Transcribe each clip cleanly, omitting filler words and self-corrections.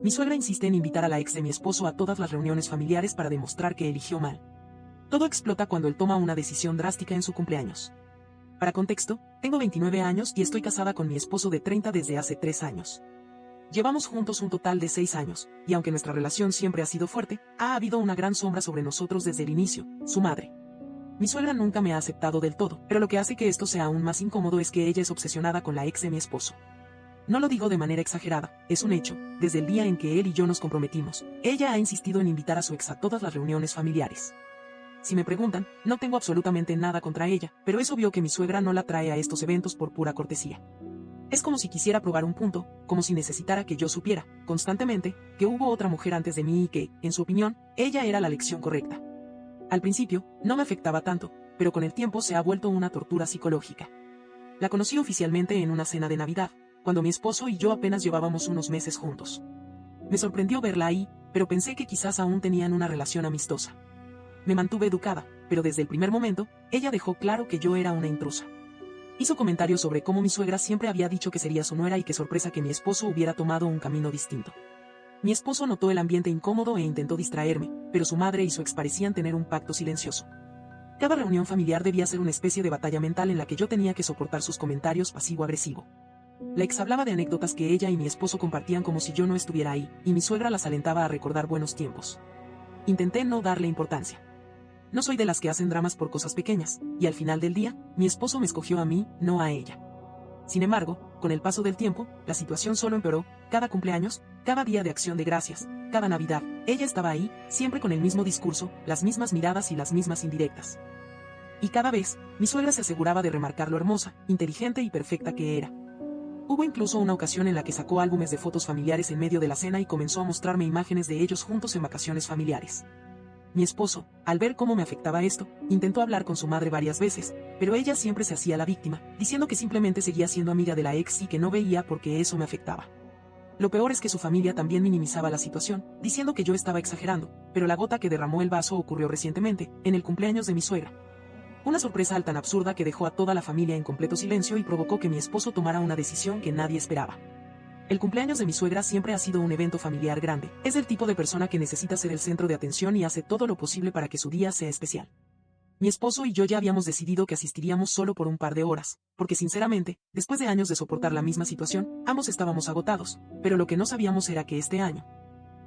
Mi suegra insiste en invitar a la ex de mi esposo a todas las reuniones familiares para demostrar que eligió mal. Todo explota cuando él toma una decisión drástica en su cumpleaños. Para contexto, tengo 29 años y estoy casada con mi esposo de 30 desde hace 3 años. Llevamos juntos un total de 6 años, y aunque nuestra relación siempre ha sido fuerte, ha habido una gran sombra sobre nosotros desde el inicio, su madre. Mi suegra nunca me ha aceptado del todo, pero lo que hace que esto sea aún más incómodo es que ella es obsesionada con la ex de mi esposo. No lo digo de manera exagerada, es un hecho, desde el día en que él y yo nos comprometimos, ella ha insistido en invitar a su ex a todas las reuniones familiares. Si me preguntan, no tengo absolutamente nada contra ella, pero es obvio que mi suegra no la trae a estos eventos por pura cortesía. Es como si quisiera probar un punto, como si necesitara que yo supiera, constantemente, que hubo otra mujer antes de mí y que, en su opinión, ella era la lección correcta. Al principio, no me afectaba tanto, pero con el tiempo se ha vuelto una tortura psicológica. La conocí oficialmente en una cena de Navidad, cuando mi esposo y yo apenas llevábamos unos meses juntos. Me sorprendió verla ahí, pero pensé que quizás aún tenían una relación amistosa. Me mantuve educada, pero desde el primer momento, ella dejó claro que yo era una intrusa. Hizo comentarios sobre cómo mi suegra siempre había dicho que sería su nuera y qué sorpresa que mi esposo hubiera tomado un camino distinto. Mi esposo notó el ambiente incómodo e intentó distraerme, pero su madre y su ex parecían tener un pacto silencioso. Cada reunión familiar debía ser una especie de batalla mental en la que yo tenía que soportar sus comentarios pasivo-agresivo. La ex hablaba de anécdotas que ella y mi esposo compartían como si yo no estuviera ahí, y mi suegra las alentaba a recordar buenos tiempos. Intenté no darle importancia. No soy de las que hacen dramas por cosas pequeñas, y al final del día, mi esposo me escogió a mí, no a ella. Sin embargo, con el paso del tiempo, la situación solo empeoró. Cada cumpleaños, cada día de acción de gracias, cada Navidad, ella estaba ahí, siempre con el mismo discurso, las mismas miradas y las mismas indirectas. Y cada vez, mi suegra se aseguraba de remarcar lo hermosa, inteligente y perfecta que era. Hubo incluso una ocasión en la que sacó álbumes de fotos familiares en medio de la cena y comenzó a mostrarme imágenes de ellos juntos en vacaciones familiares. Mi esposo, al ver cómo me afectaba esto, intentó hablar con su madre varias veces, pero ella siempre se hacía la víctima, diciendo que simplemente seguía siendo amiga de la ex y que no veía por qué eso me afectaba. Lo peor es que su familia también minimizaba la situación, diciendo que yo estaba exagerando, pero la gota que derramó el vaso ocurrió recientemente, en el cumpleaños de mi suegra. Una sorpresa tan absurda que dejó a toda la familia en completo silencio y provocó que mi esposo tomara una decisión que nadie esperaba. El cumpleaños de mi suegra siempre ha sido un evento familiar grande. Es el tipo de persona que necesita ser el centro de atención y hace todo lo posible para que su día sea especial. Mi esposo y yo ya habíamos decidido que asistiríamos solo por un par de horas, porque sinceramente, después de años de soportar la misma situación, ambos estábamos agotados, pero lo que no sabíamos era que este año,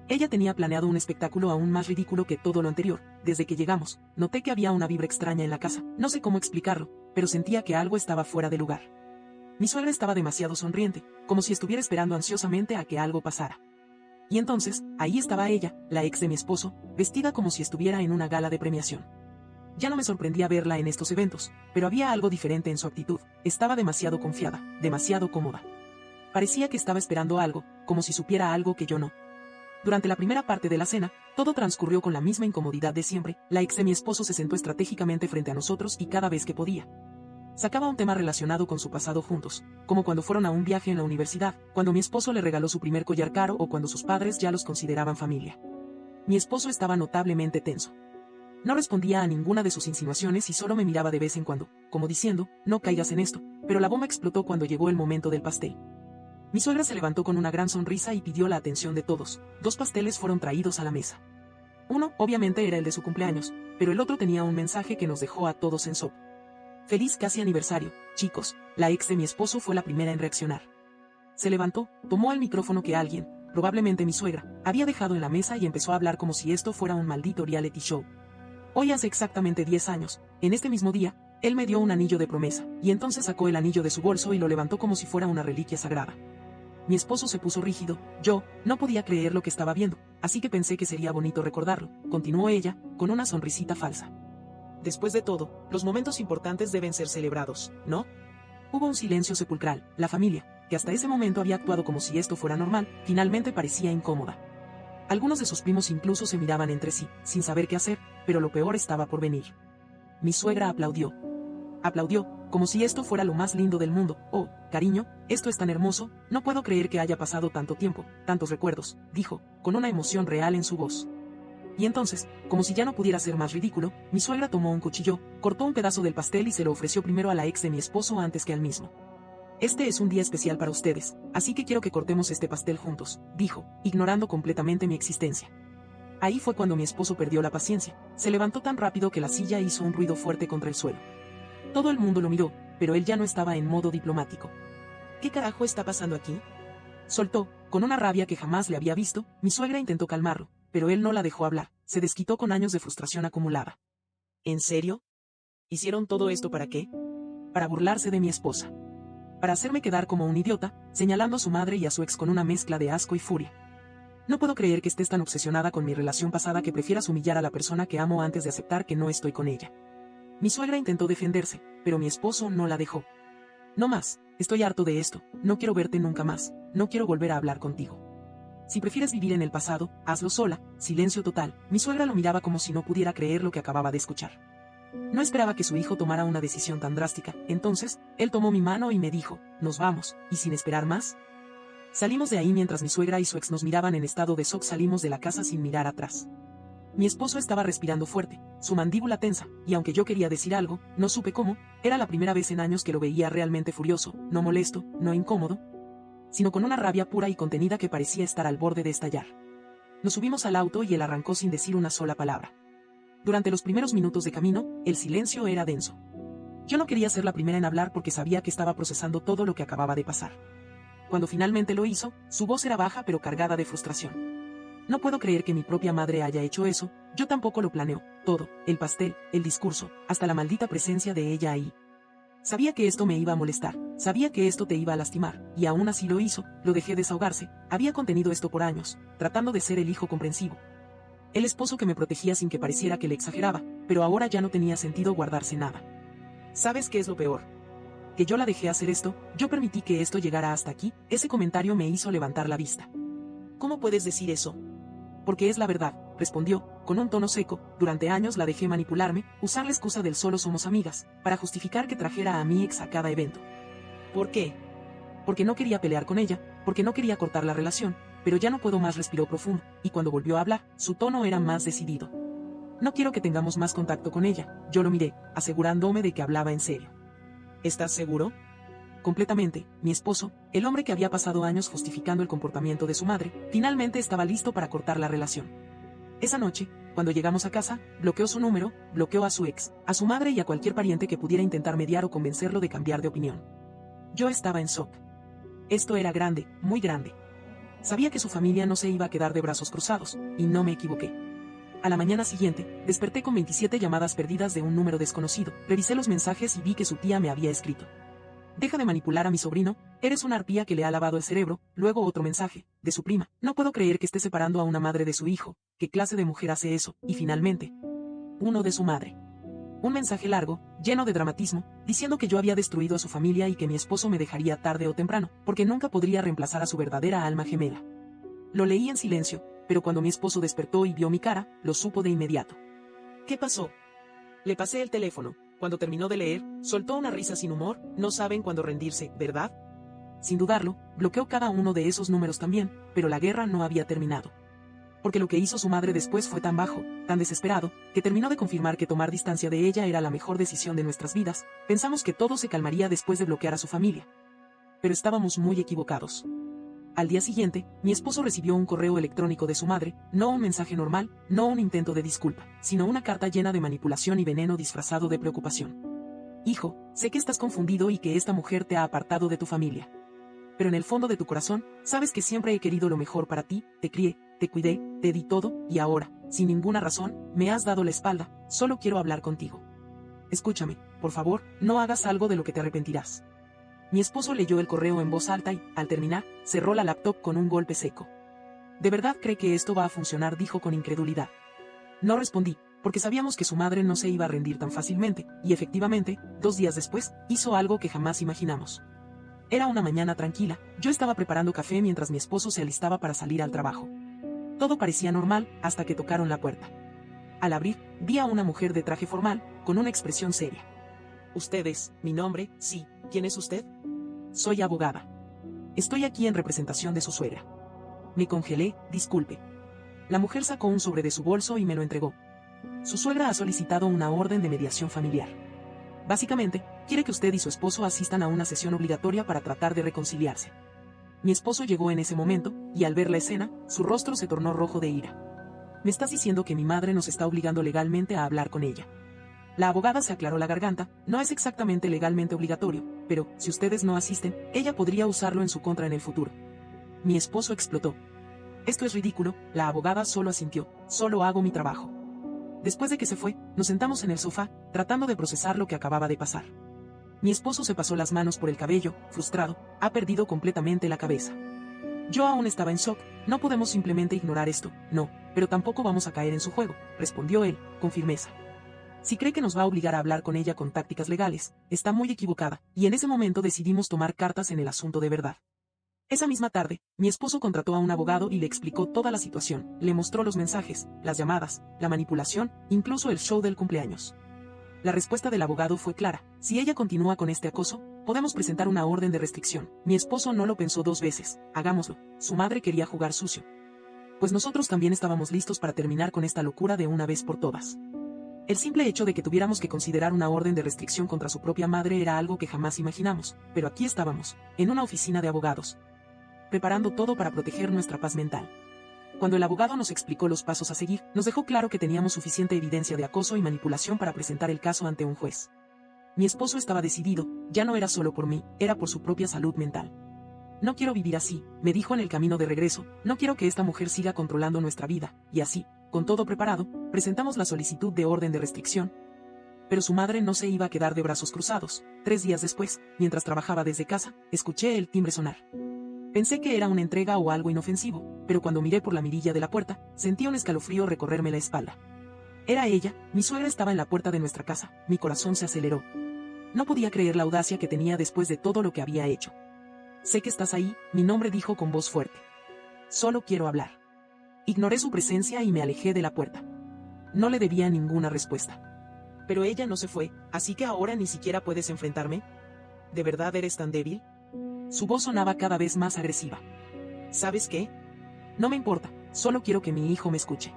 ella tenía planeado un espectáculo aún más ridículo que todo lo anterior. Desde que llegamos, noté que había una vibra extraña en la casa. No sé cómo explicarlo, pero sentía que algo estaba fuera de lugar. Mi suegra estaba demasiado sonriente, como si estuviera esperando ansiosamente a que algo pasara. Y entonces, ahí estaba ella, la ex de mi esposo, vestida como si estuviera en una gala de premiación. Ya no me sorprendía verla en estos eventos, pero había algo diferente en su actitud. Estaba demasiado confiada, demasiado cómoda. Parecía que estaba esperando algo, como si supiera algo que yo no. Durante la primera parte de la cena, todo transcurrió con la misma incomodidad de siempre. La ex de mi esposo se sentó estratégicamente frente a nosotros y cada vez que podía, sacaba un tema relacionado con su pasado juntos, como cuando fueron a un viaje en la universidad, cuando mi esposo le regaló su primer collar caro o cuando sus padres ya los consideraban familia. Mi esposo estaba notablemente tenso. No respondía a ninguna de sus insinuaciones y solo me miraba de vez en cuando, como diciendo, no caigas en esto, pero la bomba explotó cuando llegó el momento del pastel. Mi suegra se levantó con una gran sonrisa y pidió la atención de todos. 2 pasteles fueron traídos a la mesa. Uno, obviamente, era el de su cumpleaños, pero el otro tenía un mensaje que nos dejó a todos en shock. Feliz casi aniversario, chicos. La ex de mi esposo fue la primera en reaccionar. Se levantó, tomó el micrófono que alguien, probablemente mi suegra, había dejado en la mesa y empezó a hablar como si esto fuera un maldito reality show. Hoy hace exactamente 10 años, en este mismo día, él me dio un anillo de promesa, y entonces sacó el anillo de su bolso y lo levantó como si fuera una reliquia sagrada. Mi esposo se puso rígido. Yo no podía creer lo que estaba viendo, así que pensé que sería bonito recordarlo, continuó ella, con una sonrisita falsa. Después de todo, los momentos importantes deben ser celebrados, ¿no? Hubo un silencio sepulcral. La familia, que hasta ese momento había actuado como si esto fuera normal, finalmente parecía incómoda. Algunos de sus primos incluso se miraban entre sí, sin saber qué hacer, pero lo peor estaba por venir. Mi suegra aplaudió. Aplaudió, como si esto fuera lo más lindo del mundo. Oh, cariño, esto es tan hermoso, no puedo creer que haya pasado tanto tiempo, tantos recuerdos, dijo, con una emoción real en su voz. Y entonces, como si ya no pudiera ser más ridículo, mi suegra tomó un cuchillo, cortó un pedazo del pastel y se lo ofreció primero a la ex de mi esposo antes que al mismo. Este es un día especial para ustedes, así que quiero que cortemos este pastel juntos, dijo, ignorando completamente mi existencia. Ahí fue cuando mi esposo perdió la paciencia. Se levantó tan rápido que la silla hizo un ruido fuerte contra el suelo. Todo el mundo lo miró, pero él ya no estaba en modo diplomático. ¿Qué carajo está pasando aquí?, soltó, con una rabia que jamás le había visto. Mi suegra intentó calmarlo, pero él no la dejó hablar. Se desquitó con años de frustración acumulada. ¿En serio? ¿Hicieron todo esto para qué? Para burlarse de mi esposa. Para hacerme quedar como un idiota, señalando a su madre y a su ex con una mezcla de asco y furia. No puedo creer que estés tan obsesionada con mi relación pasada que prefieras humillar a la persona que amo antes de aceptar que no estoy con ella. Mi suegra intentó defenderse, pero mi esposo no la dejó. No más, estoy harto de esto, no quiero verte nunca más, no quiero volver a hablar contigo. Si prefieres vivir en el pasado, hazlo sola. Silencio total. Mi suegra lo miraba como si no pudiera creer lo que acababa de escuchar. No esperaba que su hijo tomara una decisión tan drástica. Entonces, él tomó mi mano y me dijo, nos vamos, y sin esperar más. Salimos de ahí mientras mi suegra y su ex nos miraban en estado de shock. Salimos de la casa sin mirar atrás. Mi esposo estaba respirando fuerte, su mandíbula tensa, y aunque yo quería decir algo, no supe cómo. Era la primera vez en años que lo veía realmente furioso, no molesto, no incómodo, sino con una rabia pura y contenida que parecía estar al borde de estallar. Nos subimos al auto y él arrancó sin decir una sola palabra. Durante los primeros minutos de camino, el silencio era denso. Yo no quería ser la primera en hablar porque sabía que estaba procesando todo lo que acababa de pasar. Cuando finalmente lo hizo, su voz era baja pero cargada de frustración. No puedo creer que mi propia madre haya hecho eso. Yo tampoco lo planeó, todo, el pastel, el discurso, hasta la maldita presencia de ella ahí. Sabía que esto me iba a molestar, sabía que esto te iba a lastimar, y aún así lo hizo. Lo dejé desahogarse. Había contenido esto por años, tratando de ser el hijo comprensivo. El esposo que me protegía sin que pareciera que le exageraba, pero ahora ya no tenía sentido guardarse nada. ¿Sabes qué es lo peor? Que yo la dejé hacer esto, yo permití que esto llegara hasta aquí. Ese comentario me hizo levantar la vista. ¿Cómo puedes decir eso? Porque es la verdad, respondió, con un tono seco. Durante años la dejé manipularme, usar la excusa del solo somos amigas, para justificar que trajera a mi ex a cada evento. ¿Por qué? Porque no quería pelear con ella, porque no quería cortar la relación, pero ya no puedo más. Respiró profundo, y cuando volvió a hablar, su tono era más decidido. No quiero que tengamos más contacto con ella. Yo lo miré, asegurándome de que hablaba en serio. ¿Estás seguro? Completamente. Mi esposo, el hombre que había pasado años justificando el comportamiento de su madre, finalmente estaba listo para cortar la relación. Esa noche, cuando llegamos a casa, bloqueó su número, bloqueó a su ex, a su madre y a cualquier pariente que pudiera intentar mediar o convencerlo de cambiar de opinión. Yo estaba en shock. Esto era grande, muy grande. Sabía que su familia no se iba a quedar de brazos cruzados, y no me equivoqué. A la mañana siguiente, desperté con 27 llamadas perdidas de un número desconocido. Revisé los mensajes y vi que su tía me había escrito. Deja de manipular a mi sobrino, eres una arpía que le ha lavado el cerebro. Luego otro mensaje, de su prima. No puedo creer que esté separando a una madre de su hijo. ¿Qué clase de mujer hace eso? Y finalmente, uno de su madre. Un mensaje largo, lleno de dramatismo, diciendo que yo había destruido a su familia y que mi esposo me dejaría tarde o temprano, porque nunca podría reemplazar a su verdadera alma gemela. Lo leí en silencio, pero cuando mi esposo despertó y vio mi cara, lo supo de inmediato. ¿Qué pasó? Le pasé el teléfono. Cuando terminó de leer, soltó una risa sin humor. No saben cuándo rendirse, ¿verdad? Sin dudarlo, bloqueó cada uno de esos números también, pero la guerra no había terminado. Porque lo que hizo su madre después fue tan bajo, tan desesperado, que terminó de confirmar que tomar distancia de ella era la mejor decisión de nuestras vidas. Pensamos que todo se calmaría después de bloquear a su familia. Pero estábamos muy equivocados. Al día siguiente, mi esposo recibió un correo electrónico de su madre, no un mensaje normal, no un intento de disculpa, sino una carta llena de manipulación y veneno disfrazado de preocupación. Hijo, sé que estás confundido y que esta mujer te ha apartado de tu familia. Pero en el fondo de tu corazón, sabes que siempre he querido lo mejor para ti, te crié, te cuidé, te di todo, y ahora, sin ninguna razón, me has dado la espalda. Solo quiero hablar contigo. Escúchame, por favor, no hagas algo de lo que te arrepentirás. Mi esposo leyó el correo en voz alta y, al terminar, cerró la laptop con un golpe seco. ¿De verdad cree que esto va a funcionar?, dijo con incredulidad. No respondí, porque sabíamos que su madre no se iba a rendir tan fácilmente, y efectivamente, 2 días después, hizo algo que jamás imaginamos. Era una mañana tranquila, yo estaba preparando café mientras mi esposo se alistaba para salir al trabajo. Todo parecía normal, hasta que tocaron la puerta. Al abrir, vi a una mujer de traje formal, con una expresión seria. ¿Ustedes, mi nombre? Sí, ¿quién es usted? Soy abogada. Estoy aquí en representación de su suegra. Me congelé, disculpe. La mujer sacó un sobre de su bolso y me lo entregó. Su suegra ha solicitado una orden de mediación familiar. Básicamente, Quiere que usted y su esposo asistan a una sesión obligatoria para tratar de reconciliarse. Mi esposo llegó en ese momento, y al ver la escena, su rostro se tornó rojo de ira. Me estás diciendo que mi madre nos está obligando legalmente a hablar con ella. La abogada se aclaró la garganta, no es exactamente legalmente obligatorio, pero, si ustedes no asisten, ella podría usarlo en su contra en el futuro. Mi esposo explotó. Esto es ridículo, la abogada solo asintió, solo hago mi trabajo. Después de que se fue, nos sentamos en el sofá, tratando de procesar lo que acababa de pasar. Mi esposo se pasó las manos por el cabello, frustrado, ha perdido completamente la cabeza. Yo aún estaba en shock, no podemos simplemente ignorar esto, no, pero tampoco vamos a caer en su juego, respondió él, con firmeza. Si cree que nos va a obligar a hablar con ella con tácticas legales, está muy equivocada, y en ese momento decidimos tomar cartas en el asunto de verdad. Esa misma tarde, mi esposo contrató a un abogado y le explicó toda la situación, le mostró los mensajes, las llamadas, la manipulación, incluso el show del cumpleaños. La respuesta del abogado fue clara: si ella continúa con este acoso, podemos presentar una orden de restricción. Mi esposo no lo pensó dos veces, hagámoslo, su madre quería jugar sucio. Pues nosotros también estábamos listos para terminar con esta locura de una vez por todas. El simple hecho de que tuviéramos que considerar una orden de restricción contra su propia madre era algo que jamás imaginamos, pero aquí estábamos, en una oficina de abogados, preparando todo para proteger nuestra paz mental. Cuando el abogado nos explicó los pasos a seguir, nos dejó claro que teníamos suficiente evidencia de acoso y manipulación para presentar el caso ante un juez. Mi esposo estaba decidido, ya no era solo por mí, era por su propia salud mental. No quiero vivir así, me dijo en el camino de regreso, no quiero que esta mujer siga controlando nuestra vida, y así, con todo preparado, presentamos la solicitud de orden de restricción. Pero su madre no se iba a quedar de brazos cruzados. 3 días después, mientras trabajaba desde casa, escuché el timbre sonar. Pensé que era una entrega o algo inofensivo, pero cuando miré por la mirilla de la puerta, sentí un escalofrío recorrerme la espalda. Era ella, mi suegra estaba en la puerta de nuestra casa, mi corazón se aceleró. No podía creer la audacia que tenía después de todo lo que había hecho. Sé que estás ahí, mi nombre dijo con voz fuerte. Solo quiero hablar. Ignoré su presencia y me alejé de la puerta. No le debía ninguna respuesta. Pero ella no se fue, así que ahora ni siquiera puedes enfrentarme. ¿De verdad eres tan débil? Su voz sonaba cada vez más agresiva. ¿Sabes qué? No me importa, solo quiero que mi hijo me escuche.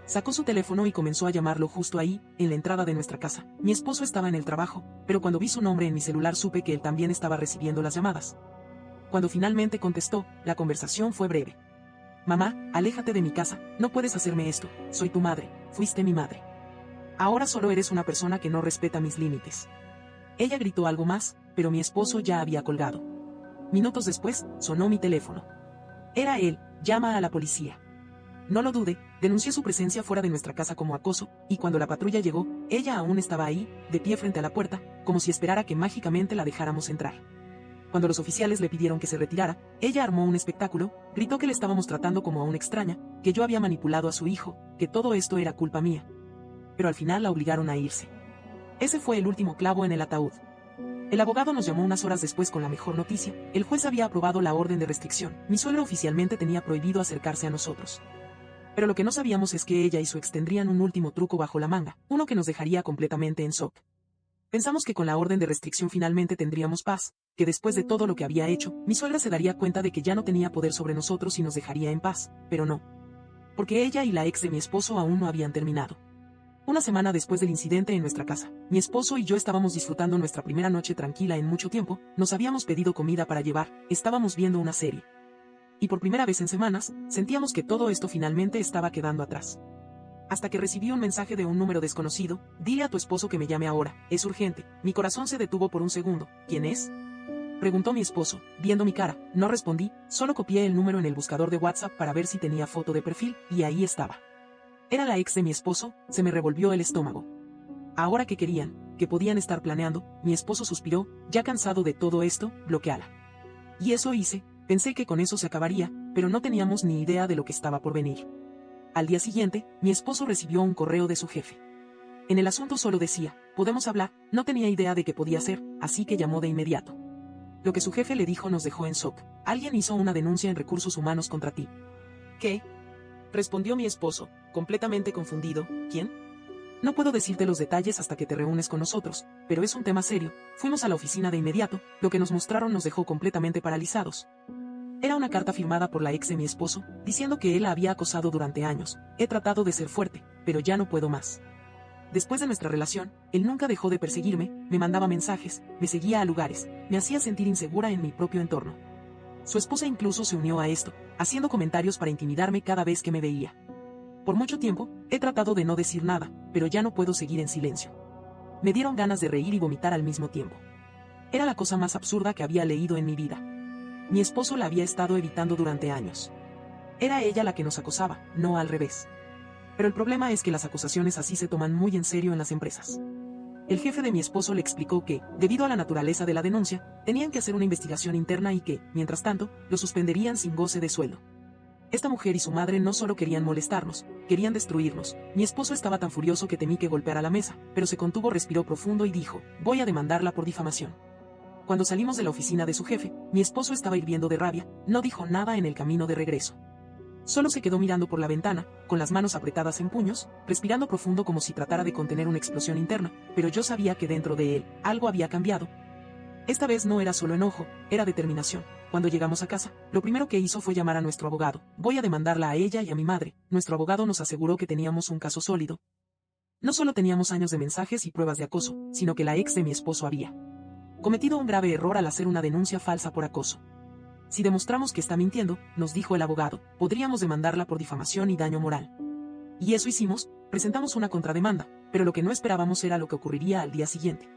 Sacó su teléfono y comenzó a llamarlo justo ahí, en la entrada de nuestra casa. Mi esposo estaba en el trabajo, pero cuando vi su nombre en mi celular supe que él también estaba recibiendo las llamadas. Cuando finalmente contestó, la conversación fue breve. Mamá, aléjate de mi casa, no puedes hacerme esto, soy tu madre, fuiste mi madre. Ahora solo eres una persona que no respeta mis límites. Ella gritó algo más, pero mi esposo ya había colgado. Minutos después, sonó mi teléfono. Era él, llama a la policía. No lo dude, denuncié su presencia fuera de nuestra casa como acoso, y cuando la patrulla llegó, ella aún estaba ahí, de pie frente a la puerta, como si esperara que mágicamente la dejáramos entrar. Cuando los oficiales le pidieron que se retirara, ella armó un espectáculo, gritó que le estábamos tratando como a una extraña, que yo había manipulado a su hijo, que todo esto era culpa mía. Pero al final la obligaron a irse. Ese fue el último clavo en el ataúd. El abogado nos llamó unas horas después con la mejor noticia: el juez había aprobado la orden de restricción. Mi suegro oficialmente tenía prohibido acercarse a nosotros. Pero lo que no sabíamos es que ella y su ex tendrían un último truco bajo la manga, uno que nos dejaría completamente en shock. Pensamos que con la orden de restricción finalmente tendríamos paz, que después de todo lo que había hecho, mi suegra se daría cuenta de que ya no tenía poder sobre nosotros y nos dejaría en paz, pero no. Porque ella y la ex de mi esposo aún no habían terminado. Una semana después del incidente en nuestra casa, mi esposo y yo estábamos disfrutando nuestra primera noche tranquila en mucho tiempo, nos habíamos pedido comida para llevar, estábamos viendo una serie. Y por primera vez en semanas, sentíamos que todo esto finalmente estaba quedando atrás. Hasta que recibí un mensaje de un número desconocido: dile a tu esposo que me llame ahora, es urgente. Mi corazón se detuvo por un segundo. ¿Quién es?, preguntó mi esposo, viendo mi cara. No respondí, solo copié el número en el buscador de WhatsApp para ver si tenía foto de perfil, y ahí estaba. Era la ex de mi esposo, se me revolvió el estómago. Ahora que querían, que podían estar planeando, mi esposo suspiró, ya cansado de todo esto, bloqueala. Y eso hice, pensé que con eso se acabaría, pero no teníamos ni idea de lo que estaba por venir. Al día siguiente, mi esposo recibió un correo de su jefe. En el asunto solo decía: podemos hablar. No tenía idea de qué podía ser, así que llamó de inmediato. Lo que su jefe le dijo nos dejó en shock. Alguien hizo una denuncia en recursos humanos contra ti. ¿Qué?, respondió mi esposo, completamente confundido. ¿Quién? No puedo decirte los detalles hasta que te reúnes con nosotros, pero es un tema serio. Fuimos a la oficina de inmediato, lo que nos mostraron nos dejó completamente paralizados. Era una carta firmada por la ex de mi esposo, diciendo que él la había acosado durante años. He tratado de ser fuerte, pero ya no puedo más. Después de nuestra relación, él nunca dejó de perseguirme, me mandaba mensajes, me seguía a lugares, me hacía sentir insegura en mi propio entorno. Su esposa incluso se unió a esto, haciendo comentarios para intimidarme cada vez que me veía. Por mucho tiempo, he tratado de no decir nada, pero ya no puedo seguir en silencio. Me dieron ganas de reír y vomitar al mismo tiempo. Era la cosa más absurda que había leído en mi vida. Mi esposo la había estado evitando durante años. Era ella la que nos acosaba, no al revés. Pero el problema es que las acusaciones así se toman muy en serio en las empresas. El jefe de mi esposo le explicó que, debido a la naturaleza de la denuncia, tenían que hacer una investigación interna y que, mientras tanto, lo suspenderían sin goce de sueldo. Esta mujer y su madre no solo querían molestarnos, querían destruirnos. Mi esposo estaba tan furioso que temí que golpeara la mesa, pero se contuvo, respiró profundo y dijo, voy a demandarla por difamación. Cuando salimos de la oficina de su jefe, mi esposo estaba hirviendo de rabia, no dijo nada en el camino de regreso. Solo se quedó mirando por la ventana, con las manos apretadas en puños, respirando profundo como si tratara de contener una explosión interna, pero yo sabía que dentro de él, algo había cambiado. Esta vez no era solo enojo, era determinación. Cuando llegamos a casa, lo primero que hizo fue llamar a nuestro abogado. Voy a demandarla a ella y a mi madre. Nuestro abogado nos aseguró que teníamos un caso sólido. No solo teníamos años de mensajes y pruebas de acoso, sino que la ex de mi esposo había cometido un grave error al hacer una denuncia falsa por acoso. Si demostramos que está mintiendo, nos dijo el abogado, podríamos demandarla por difamación y daño moral. Y eso hicimos, presentamos una contrademanda, pero lo que no esperábamos era lo que ocurriría al día siguiente.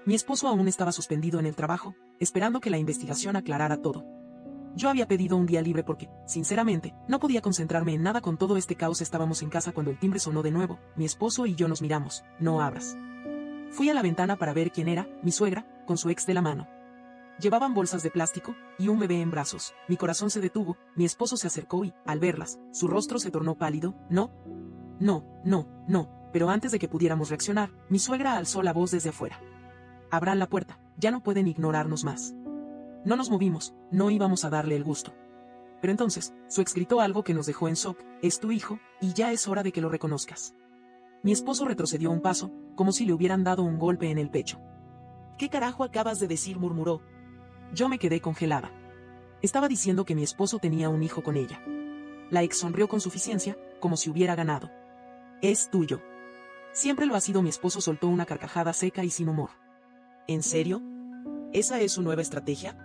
Mi esposo aún estaba suspendido en el trabajo, esperando que la investigación aclarara todo. Yo había pedido un día libre porque, sinceramente, no podía concentrarme en nada con todo este caos. Estábamos en casa cuando el timbre sonó de nuevo, mi esposo y yo nos miramos, no abras. Fui a la ventana para ver quién era, mi suegra, con su ex de la mano. Llevaban bolsas de plástico y un bebé en brazos. Mi corazón se detuvo, mi esposo se acercó y, al verlas, su rostro se tornó pálido. No, pero antes de que pudiéramos reaccionar, mi suegra alzó la voz desde afuera. Abran la puerta, ya no pueden ignorarnos más. No nos movimos, no íbamos a darle el gusto. Pero entonces, su ex gritó algo que nos dejó en shock, es tu hijo, y ya es hora de que lo reconozcas. Mi esposo retrocedió un paso, como si le hubieran dado un golpe en el pecho. ¿Qué carajo acabas de decir?, murmuró. Yo me quedé congelada. Estaba diciendo que mi esposo tenía un hijo con ella. La ex sonrió con suficiencia, como si hubiera ganado. Es tuyo. Siempre lo ha sido. Mi esposo soltó una carcajada seca y sin humor. ¿En serio? ¿Esa es su nueva estrategia?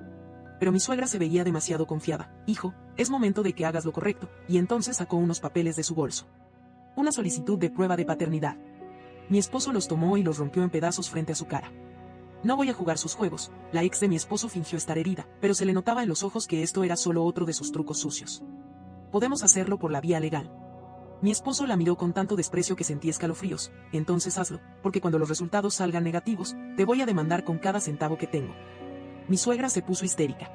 Pero mi suegra se veía demasiado confiada. Hijo, es momento de que hagas lo correcto, y entonces sacó unos papeles de su bolso. Una solicitud de prueba de paternidad. Mi esposo los tomó y los rompió en pedazos frente a su cara. No voy a jugar sus juegos. La ex de mi esposo fingió estar herida, pero se le notaba en los ojos que esto era solo otro de sus trucos sucios. Podemos hacerlo por la vía legal. Mi esposo la miró con tanto desprecio que sentí escalofríos. Entonces hazlo, porque cuando los resultados salgan negativos, te voy a demandar con cada centavo que tengo. Mi suegra se puso histérica.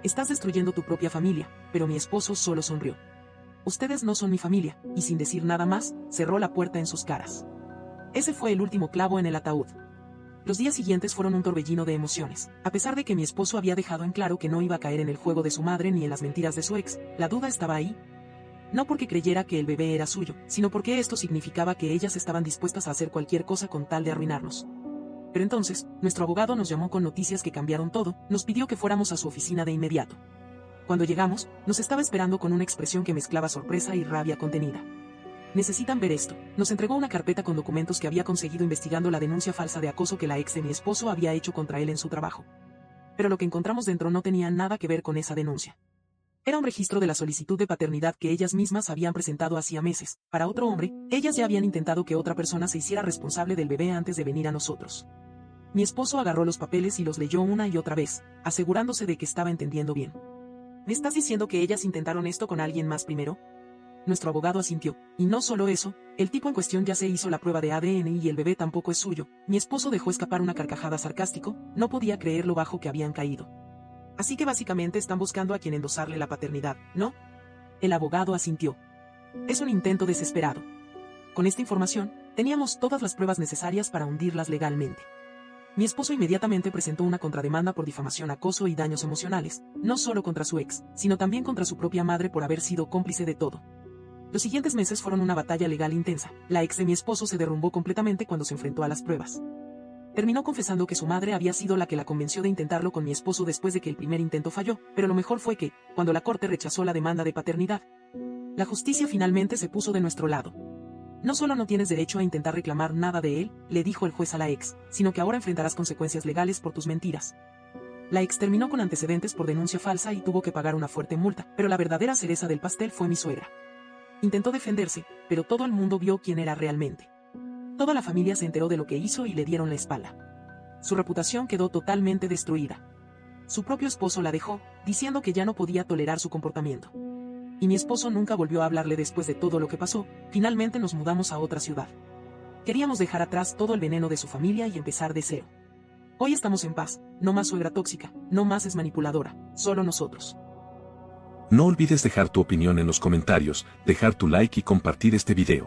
Estás destruyendo tu propia familia, pero mi esposo solo sonrió. Ustedes no son mi familia, y sin decir nada más, cerró la puerta en sus caras. Ese fue el último clavo en el ataúd. Los días siguientes fueron un torbellino de emociones. A pesar de que mi esposo había dejado en claro que no iba a caer en el juego de su madre ni en las mentiras de su ex, la duda estaba ahí. No porque creyera que el bebé era suyo, sino porque esto significaba que ellas estaban dispuestas a hacer cualquier cosa con tal de arruinarnos. Pero entonces, nuestro abogado nos llamó con noticias que cambiaron todo, nos pidió que fuéramos a su oficina de inmediato. Cuando llegamos, nos estaba esperando con una expresión que mezclaba sorpresa y rabia contenida. Necesitan ver esto. Nos entregó una carpeta con documentos que había conseguido investigando la denuncia falsa de acoso que la ex de mi esposo había hecho contra él en su trabajo. Pero lo que encontramos dentro no tenía nada que ver con esa denuncia. Era un registro de la solicitud de paternidad que ellas mismas habían presentado hacía meses. Para otro hombre, ellas ya habían intentado que otra persona se hiciera responsable del bebé antes de venir a nosotros. Mi esposo agarró los papeles y los leyó una y otra vez, asegurándose de que estaba entendiendo bien. ¿Me estás diciendo que ellas intentaron esto con alguien más primero? Nuestro abogado asintió, y no solo eso, el tipo en cuestión ya se hizo la prueba de ADN y el bebé tampoco es suyo. Mi esposo dejó escapar una carcajada sarcástico, no podía creer lo bajo que habían caído. Así que básicamente están buscando a quien endosarle la paternidad, ¿no? El abogado asintió. Es un intento desesperado. Con esta información, teníamos todas las pruebas necesarias para hundirlas legalmente. Mi esposo inmediatamente presentó una contrademanda por difamación, acoso y daños emocionales, no solo contra su ex, sino también contra su propia madre por haber sido cómplice de todo. Los siguientes meses fueron una batalla legal intensa. La ex de mi esposo se derrumbó completamente cuando se enfrentó a las pruebas. Terminó confesando que su madre había sido la que la convenció de intentarlo con mi esposo después de que el primer intento falló, pero lo mejor fue que, cuando la corte rechazó la demanda de paternidad, la justicia finalmente se puso de nuestro lado. No solo no tienes derecho a intentar reclamar nada de él, le dijo el juez a la ex, sino que ahora enfrentarás consecuencias legales por tus mentiras. La ex terminó con antecedentes por denuncia falsa y tuvo que pagar una fuerte multa, pero la verdadera cereza del pastel fue mi suegra. Intentó defenderse, pero todo el mundo vio quién era realmente. Toda la familia se enteró de lo que hizo y le dieron la espalda. Su reputación quedó totalmente destruida. Su propio esposo la dejó, diciendo que ya no podía tolerar su comportamiento. Y mi esposo nunca volvió a hablarle después de todo lo que pasó. Finalmente nos mudamos a otra ciudad. Queríamos dejar atrás todo el veneno de su familia y empezar de cero. Hoy estamos en paz, no más suegra tóxica, no más es manipuladora, solo nosotros. No olvides dejar tu opinión en los comentarios, dejar tu like y compartir este video.